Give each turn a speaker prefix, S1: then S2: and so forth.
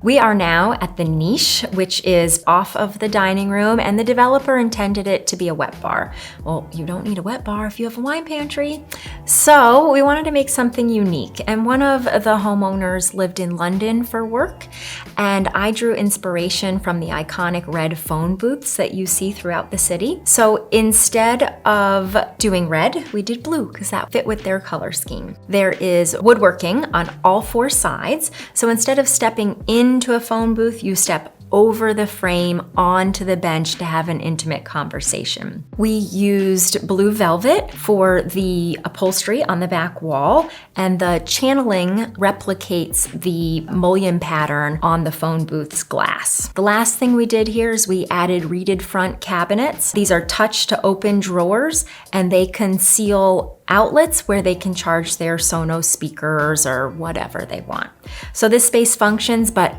S1: We are now at the niche, which is off of the dining room, and the developer intended it to be a wet bar. Well, you don't need a wet bar if you have a wine pantry. So we wanted to make something unique, and one of the homeowners lived in London for work, and I drew inspiration from the iconic red phone booths that you see throughout the city. So instead of doing red, we did blue because that fit with their color scheme. There is woodworking on all four sides. So instead of stepping into a phone booth, you step over the frame onto the bench to have an intimate conversation. We used blue velvet for the upholstery on the back wall, and the channeling replicates the mullion pattern on the phone booth's glass. The last thing we did here is we added reeded front cabinets. These are touch to open drawers, and they conceal outlets where they can charge their Sonos speakers or whatever they want. So this space functions, but